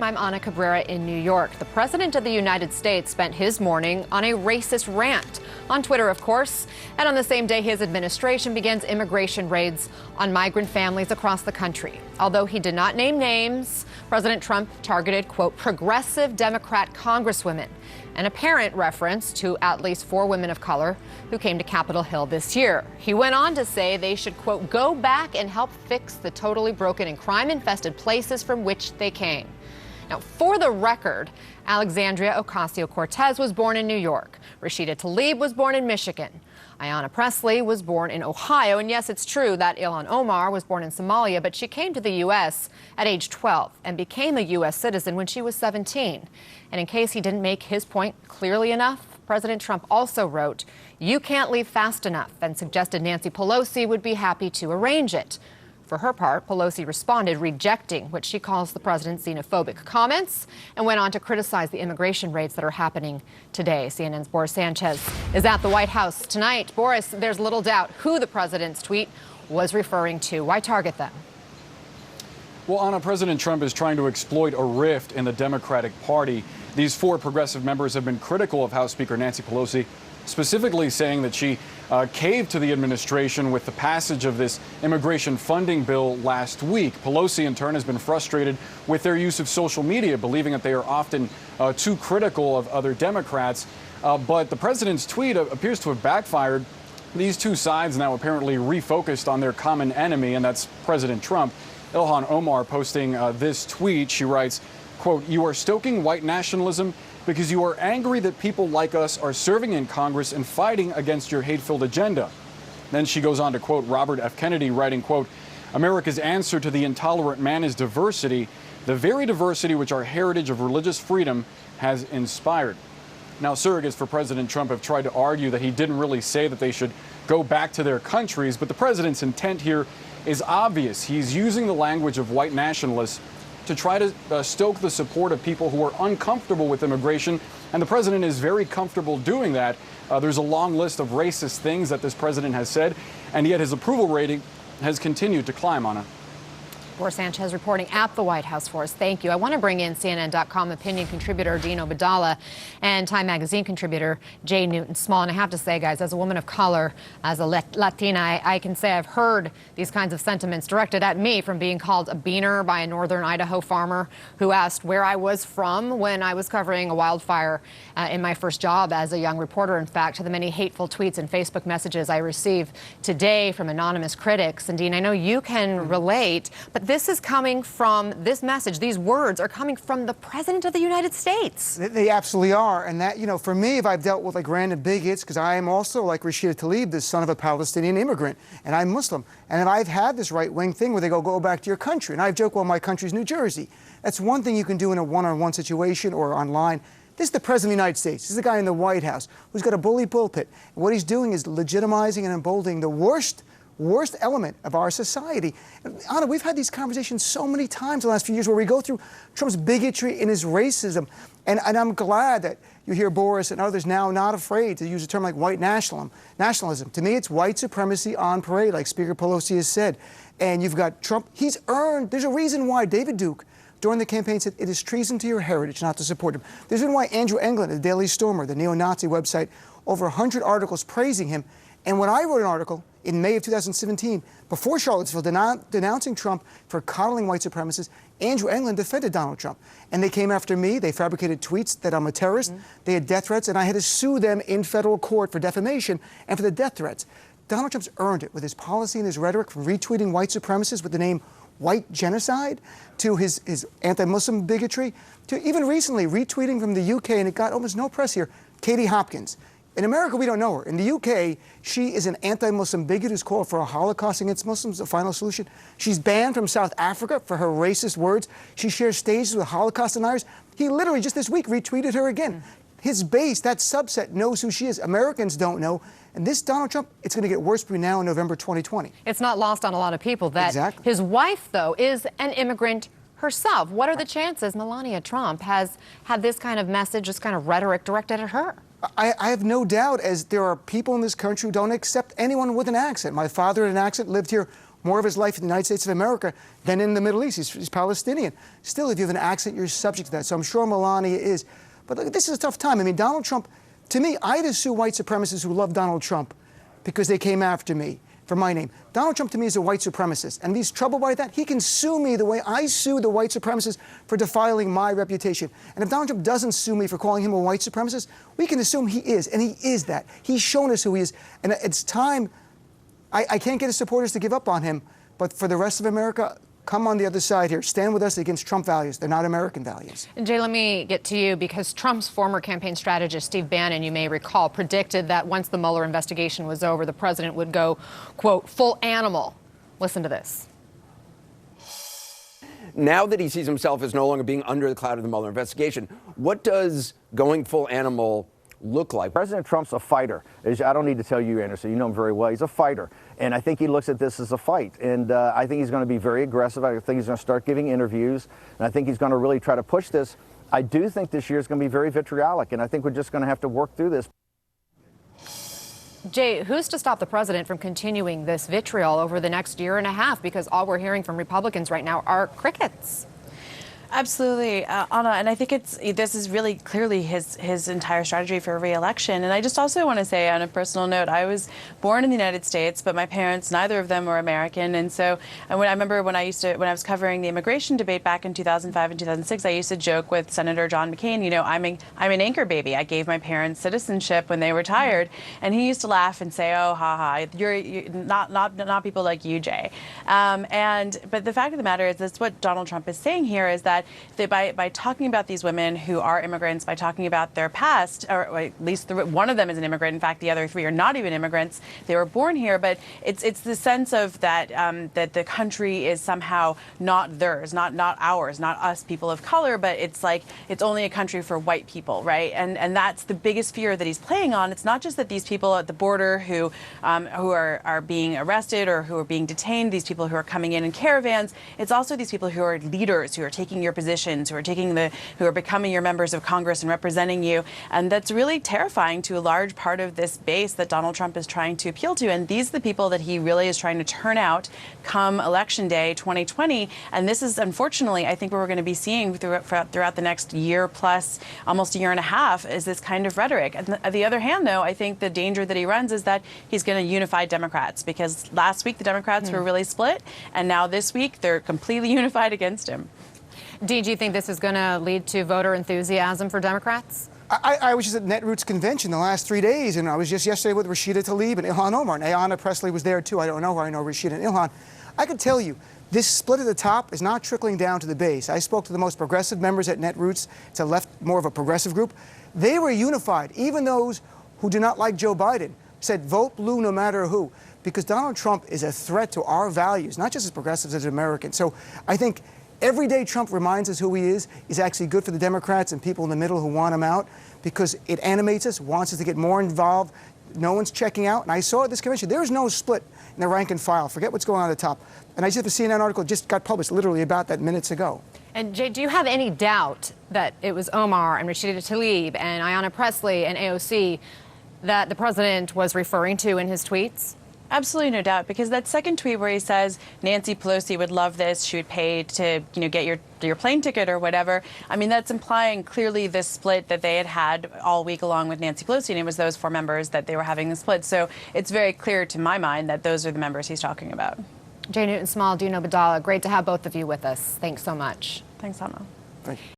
I'm Ana Cabrera in New York. The President of the United States spent his morning on a racist rant. On Twitter, of course. And on the same day, his administration begins immigration raids on migrant families across the country. Although he did not name names, President Trump targeted, quote, progressive Democrat congresswomen, an apparent reference to at least 4 women of color who came to Capitol Hill this year. He went on to say they should, quote, go back and help fix the totally broken and crime-infested places from which they came. Now, for the record, Alexandria Ocasio-Cortez was born in New York. Rashida Tlaib was born in Michigan. Ayanna Pressley was born in Ohio. And yes, it's true that Ilhan Omar was born in Somalia, but she came to the U.S. at age 12 and became a U.S. citizen when she was 17. And in case he didn't make his point clearly enough, President Trump also wrote, "You can't leave fast enough," and suggested Nancy Pelosi would be happy to arrange it. For her part, Pelosi responded, rejecting what she calls the president's xenophobic comments, and went on to criticize the immigration raids that are happening today. CNN's Boris Sanchez is at the White House tonight. Boris, there's little doubt who the president's tweet was referring to. Why target them? Well, Anna, President Trump is trying to exploit a rift in the Democratic Party. These 4 progressive members have been critical of House Speaker Nancy Pelosi, specifically saying that she caved to the administration with the passage of this immigration funding bill last week. Pelosi, in turn, has been frustrated with their use of social media, believing that they are often too critical of other Democrats. But the president's tweet appears to have backfired. These 2 sides now apparently refocused on their common enemy, and that's President Trump. Ilhan Omar posting this tweet. She writes, quote, "You are stoking white nationalism because you are angry that people like us are serving in Congress and fighting against your hate-filled agenda." Then she goes on to quote Robert F. Kennedy, writing, quote, "America's answer to the intolerant man is diversity, the very diversity which our heritage of religious freedom has inspired." Now, surrogates for President Trump have tried to argue that he didn't really say that they should go back to their countries, but the president's intent here is obvious. He's using the language of white nationalists to try to stoke the support of people who are uncomfortable with immigration, and the president is very comfortable doing that. There's a long list of racist things that this president has said, and yet his approval rating has continued to climb, Anna. Boris Sanchez reporting at the White House for us. Thank you. I want to bring in CNN.com opinion contributor Dino Badala and Time Magazine contributor Jay Newton-Small. And I have to say, guys, as a woman of color, as a Latina, I can say I've heard these kinds of sentiments directed at me, from being called a beaner by a northern Idaho farmer who asked where I was from when I was covering a wildfire in my first job as a young reporter, in fact, to the many hateful tweets and Facebook messages I receive today from anonymous critics. And Dean, I know you can relate, but this is coming from, this message, these words are coming from the President of the United States. They absolutely are. And that, you know, for me, if I've dealt with like random bigots, because I am also like Rashida Tlaib, the son of a Palestinian immigrant, and I'm Muslim. And then I've had this right-wing thing where they go back to your country. And I've joked, well, my country's New Jersey. That's one thing you can do in a one-on-one situation or online. This is the President of the United States. This is the guy in the White House who's got a bully pulpit. And what he's doing is legitimizing and emboldening the worst element of our society. And Anna, we've had these conversations so many times in the last few years where we go through Trump's bigotry and his racism. And I'm glad that you hear Boris and others now not afraid to use a term like white nationalism. To me, it's white supremacy on parade, like Speaker Pelosi has said. And you've got Trump. He's earned, there's a reason why David Duke, during the campaign, said it is treason to your heritage not to support him. There's a reason why Andrew Englund, the Daily Stormer, the neo-Nazi website, over 100 articles praising him. And when I wrote an article in May of 2017, before Charlottesville, denouncing Trump for coddling white supremacists, Andrew Englund defended Donald Trump. And they came after me. They fabricated tweets that I'm a terrorist. They had death threats, and I had to sue them in federal court for defamation and for the death threats. Donald Trump's earned it with his policy and his rhetoric, from retweeting white supremacists with the name white genocide, to his anti-Muslim bigotry, to even recently retweeting from the UK, and it got almost no press here, Katie Hopkins. In America, we don't know her. In the UK, she is an anti-Muslim bigot who's called for a Holocaust against Muslims, the final solution. She's banned from South Africa for her racist words. She shares stages with Holocaust deniers. He literally just this week retweeted her again. His base, that subset, knows who she is. Americans don't know. And this Donald Trump, it's going to get worse between now and November 2020. It's not lost on a lot of people that his wife, though, is an immigrant herself. What are the chances Melania Trump has had this kind of message, this kind of rhetoric directed at her? I have no doubt, as there are people in this country who don't accept anyone with an accent. My father had an accent, lived here more of his life in the United States of America than in the Middle East. He's Palestinian. Still, if you have an accent, you're subject to that. So I'm sure Melania is. But look, this is a tough time. I mean, Donald Trump, to me, I'd sue white supremacists who love Donald Trump because they came after me for my name. Donald Trump, to me, is a white supremacist. And if he's troubled by that, he can sue me the way I sue the white supremacists for defiling my reputation. And if Donald Trump doesn't sue me for calling him a white supremacist, we can assume he is. And he is that. He's shown us who he is. And it's time. I can't get his supporters to give up on him. But for the rest of America, come on the other side here. Stand with us against Trump values. They're not American values. And Jay, let me get to you, because Trump's former campaign strategist, Steve Bannon, you may recall, predicted that once the Mueller investigation was over, the president would go, quote, full animal. Listen to this. Now that he sees himself as no longer being under the cloud of the Mueller investigation, what does going full animal look like? President Trump's a fighter. I don't need to tell you, Anderson. You know him very well. He's a fighter. And I think he looks at this as a fight. And I think he's going to be very aggressive. I think he's going to start giving interviews. And I think he's going to really try to push this. I do think this year is going to be very vitriolic. And I think we're just going to have to work through this. Jay, who's to stop the president from continuing this vitriol over the next year and a half? Because all we're hearing from Republicans right now are crickets. Absolutely, Anna, and I think this is really clearly his entire strategy for re-election. And I just also want to say, on a personal note, I was born in the United States, but my parents, neither of them were American. And so, I remember when I was covering the immigration debate back in 2005 and 2006, I used to joke with Senator John McCain, you know, I'm an anchor baby. I gave my parents citizenship when they retired, and he used to laugh and say, "Oh, ha, you're not people like you, Jay." But the fact of the matter is, that's what Donald Trump is saying here, is that by talking about these women who are immigrants, by talking about their past, or at least one of them is an immigrant. In fact, the other three are not even immigrants. They were born here. But it's the sense of that the country is somehow not theirs, not ours, not us, people of color. But it's like it's only a country for white people, right? And that's the biggest fear that he's playing on. It's not just that these people at the border who are being arrested or who are being detained, these people who are coming in caravans. It's also these people who are leaders, who are taking your positions, who are becoming your members of Congress and representing you. And that's really terrifying to a large part of this base that Donald Trump is trying to appeal to. And these are the people that he really is trying to turn out come Election Day 2020. And this is, unfortunately, I think what we're going to be seeing throughout the next year plus, almost a year and a half, is this kind of rhetoric. And on the other hand, though, I think the danger that he runs is that he's going to unify Democrats, because last week the Democrats were really split, and now this week they're completely unified against him. Dee, do you think this is going to lead to voter enthusiasm for Democrats? I was just at Netroots convention the last 3 days, and I was just yesterday with Rashida Tlaib and Ilhan Omar, and Ayanna Pressley was there too. I don't know her. I know Rashida and Ilhan. I can tell you, this split at the top is not trickling down to the base. I spoke to the most progressive members at Netroots. It's more of a progressive group. They were unified. Even those who do not like Joe Biden said vote blue no matter who, because Donald Trump is a threat to our values, not just as progressives, as Americans. So I think every day Trump reminds us who he is actually good for the Democrats and people in the middle who want him out, because it animates us, wants us to get more involved. No one's checking out. And I saw at this convention, there is no split in the rank and file. Forget what's going on at the top. And I just have a CNN article just got published literally about that minutes ago. And Jay, do you have any doubt that it was Omar and Rashida Tlaib and Ayanna Pressley and AOC that the president was referring to in his tweets? Absolutely no doubt, because that second tweet where he says Nancy Pelosi would love this, she would pay to get your plane ticket or whatever. I mean, that's implying clearly this split that they had all week along with Nancy Pelosi, and it was those four members that they were having the split. So it's very clear to my mind that those are the members he's talking about. Jay Newton-Small, Dino Badala, great to have both of you with us. Thanks so much. Thanks, Anna. Thank you.